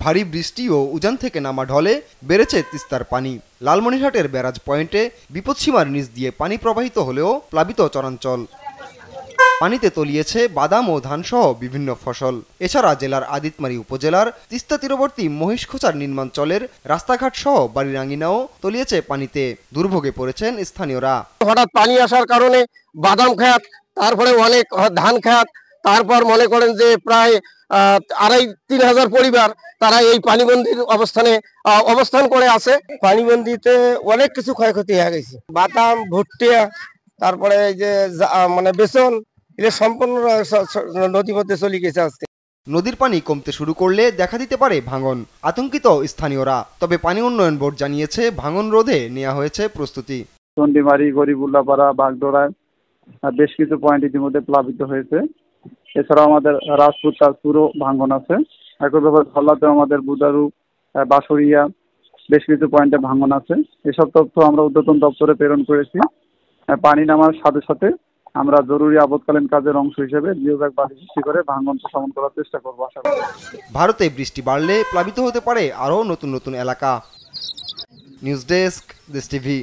ভারী বৃষ্টি ও উজান থেকে নামা ঢলে বেড়েছে তিস্তার পানি। লালমনিরহাটের ব্যারাজ পয়েন্টে বিপদসীমার নিচ দিয়ে পানি প্রবাহিত হলেও প্লাবিত চরাঞ্চল। পানিতে তলিয়েছে বাদাম ও ধানসহ বিভিন্ন ফসল। এছাড়া জেলার আদিতমারী উপজেলার তিস্তা তীরবর্তী মহিষখোচার নির্মাঞ্চলের রাস্তাঘাট সহ বাড়ির আঙিনাও তলিয়েছে পানিতে। দুর্ভোগে পড়েছেন স্থানীয়রা। হঠাৎ পানি আসার কারণে বাদাম ক্ষেত, তারপরে অনেক ধান ক্ষেত, তারপর মনে করেন যে প্রায় 2500-3000 পরিবার তারা এই পানিবন্দির অবস্থান করে আছে। পানিবন্দিতে অনেক কিছু ক্ষয়ক্ষতি হয়ে গেছে। বাদাম, ভুট্টা, তারপরে এই যে মানে বেসন, এটা সম্পূর্ণ নদীর মধ্যে চলে গেছে। আজকে নদীর পানি কমতে শুরু করলে দেখা দিতে পারে ভাঙন। আতঙ্কিত স্থানীয়রা। তবে পানি উন্নয়ন বোর্ড জানিয়েছে ভাঙন রোধে নেওয়া হয়েছে প্রস্তুতি। চন্ডিমারি, গরিবুল্লাপাড়া, বাগডোরায় বেশ কিছু পয়েন্ট ইতিমধ্যে প্লাবিত হয়েছে। এছাড়াও আমাদের রাজপুর তাজপুরও ভাঙন আছে। একইভাবে ধল্লাতেও আমাদের বুদারু, বাঁশরিয়া বেশ কিছু পয়েন্টে ভাঙন আছে। এসব তথ্য আমরা ঊর্ধ্বতন দপ্তরে প্রেরণ করেছি। পানি নামার সাথে সাথে আমরা জরুরি আপদকালীন কাজের অংশ হিসেবে জিওব্যাগ বাঁধ সৃষ্টি করে ভাঙন শমন করার চেষ্টা করবো। আশা করি ভারতে বৃষ্টি বাড়লে প্লাবিত হতে পারে আরও নতুন নতুন এলাকা। নিউজ ডেস্ক, দেশ টিভি।